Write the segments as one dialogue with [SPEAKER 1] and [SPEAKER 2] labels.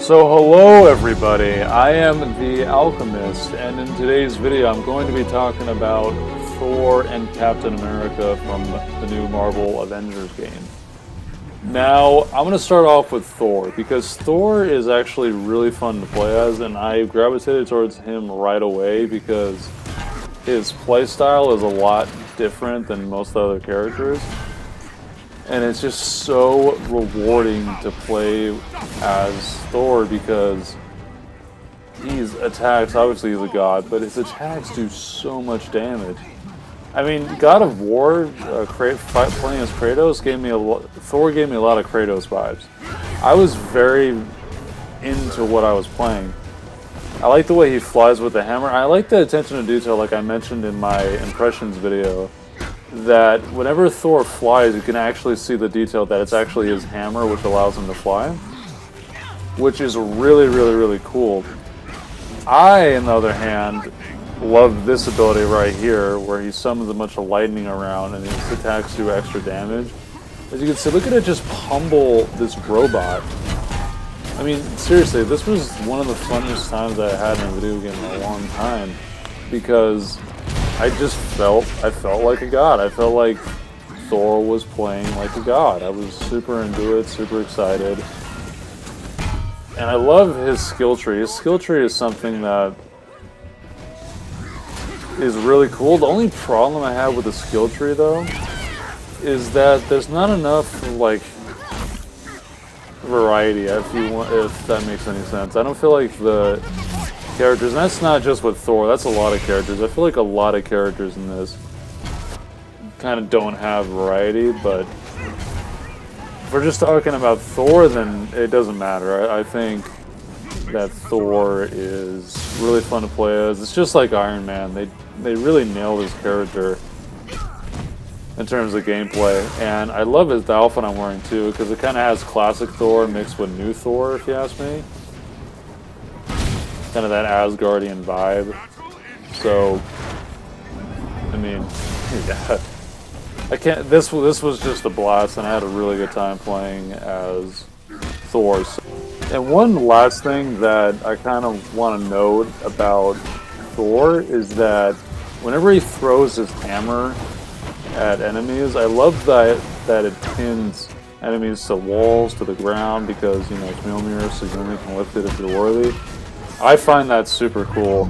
[SPEAKER 1] So hello everybody, I am the Alchemist, and in today's video I'm going to be talking about Thor and Captain America from the new Marvel Avengers game. Now, I'm going to start off with Thor, because Thor is actually really fun to play as, and I gravitated towards him right away because his playstyle is a lot different than most other characters. And it's just so rewarding to play as Thor because his attacks, obviously he's a god, but his attacks do so much damage. I mean, God of War, playing as Kratos, Thor gave me a lot of Kratos vibes. I was very into what I was playing. I like the way he flies with the hammer. I like the attention to detail, like I mentioned in my impressions video, that whenever Thor flies, you can actually see the detail that it's actually his hammer, which allows him to fly, which is really, really, really cool. I, on the other hand, love this ability right here, where he summons a bunch of lightning around and his attacks do extra damage. As you can see, look at it just pummel this robot. I mean, seriously, this was one of the funnest times I had in a video game in a long time, because I felt like a god. I felt like Thor was playing like a god. I was super into it, super excited. And I love his skill tree. His skill tree is something that is really cool. The only problem I have with the skill tree, though, is that there's not enough, like, variety, if that makes any sense. I don't feel like the characters, and that's not just with Thor, that's a lot of characters. I feel like a lot of characters in this kind of don't have variety, but if we're just talking about Thor, then it doesn't matter. I think that Thor is really fun to play as. It's just like Iron Man. They really nailed his character in terms of gameplay, and I love the outfit I'm wearing too, because it kind of has classic Thor mixed with new Thor, if you ask me. Kind of that Asgardian vibe. So, I mean, yeah. I can't. This was just a blast, and I had a really good time playing as Thor. And one last thing that I kind of want to note about Thor is that whenever he throws his hammer at enemies, I love that it pins enemies to walls, to the ground, because, you know, it's Mjolnir, so you only can lift it if you're worthy. I find that super cool,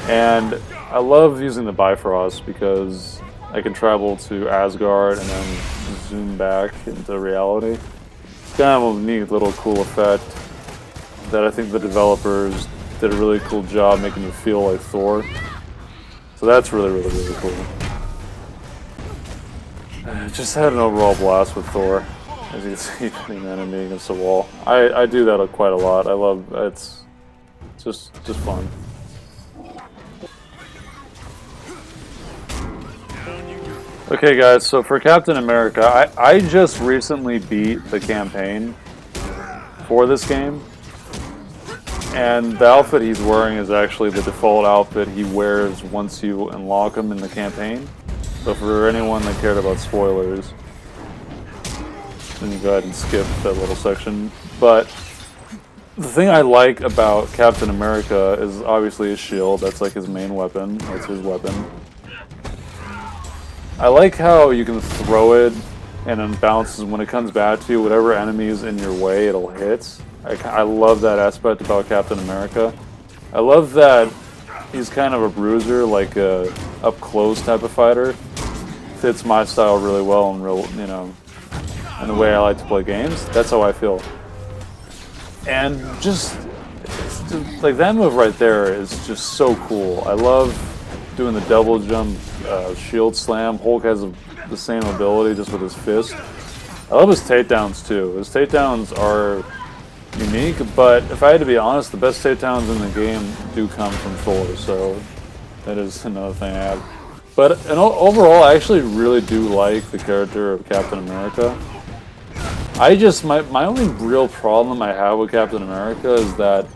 [SPEAKER 1] and I love using the Bifrost because I can travel to Asgard and then zoom back into reality. It's kind of a neat little cool effect that I think the developers did a really cool job making you feel like Thor. So that's really, really, really cool. Just had an overall blast with Thor, as you can see, putting an enemy against the wall. I do that quite a lot. I love it's just fun. Okay guys, so for Captain America, I just recently beat the campaign for this game, and the outfit he's wearing is actually the default outfit he wears once you unlock him in the campaign. So for anyone that cared about spoilers, then you go ahead and skip that little section. But the thing I like about Captain America is obviously his shield. That's like his main weapon. That's his weapon. I like how you can throw it and it bounces when it comes back to you. Whatever enemy is in your way, it'll hit. I love that aspect about Captain America. I love that he's kind of a bruiser, like a up-close type of fighter. Fits my style really well and and the way I like to play games. That's how I feel. And just like that move right there is just so cool. I love doing the double jump shield slam. Hulk has the same ability just with his fist. I love his takedowns too. His takedowns are unique, but if I had to be honest, the best takedowns in the game do come from Thor, so that is another thing I have. But overall, I actually really do like the character of Captain America. My only real problem I have with Captain America is that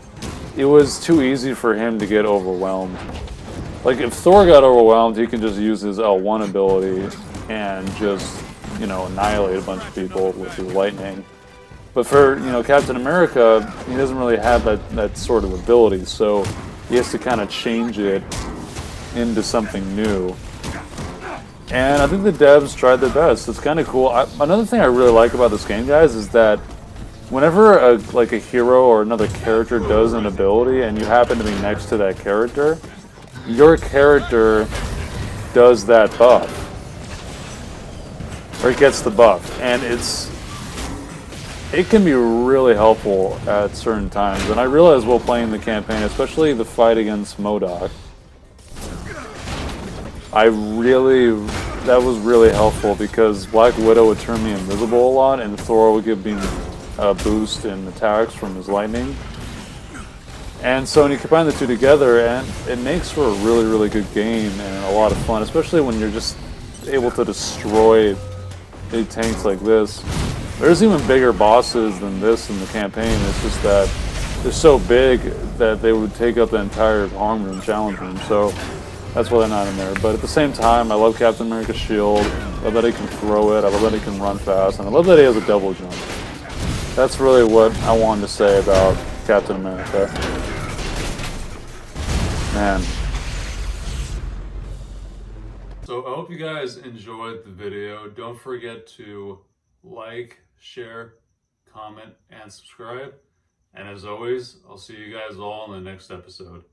[SPEAKER 1] it was too easy for him to get overwhelmed. Like, if Thor got overwhelmed, he can just use his L1 ability and just, annihilate a bunch of people with his lightning. But for, Captain America, he doesn't really have that sort of ability, so he has to kind of change it into something new. And I think the devs tried their best. It's kind of cool. Another thing I really like about this game, guys, is that whenever a hero or another character does an ability and you happen to be next to that character, your character does that buff. Or it gets the buff. And it can be really helpful at certain times. And I realized while playing the campaign, especially the fight against MODOK, that was really helpful because Black Widow would turn me invisible a lot and Thor would give me a boost in attacks from his lightning. And so when you combine the two together, and it makes for a really, really good game and a lot of fun, especially when you're just able to destroy big tanks like this. There's even bigger bosses than this in the campaign. It's just that they're so big that they would take up the entire arm room, challenge room. So that's why they're not in there. But at the same time, I love Captain America's shield. I love that he can throw it. I love that he can run fast. And I love that he has a double jump. That's really what I wanted to say about Captain America. Man. So I hope you guys enjoyed the video. Don't forget to like, share, comment, and subscribe. And as always, I'll see you guys all in the next episode.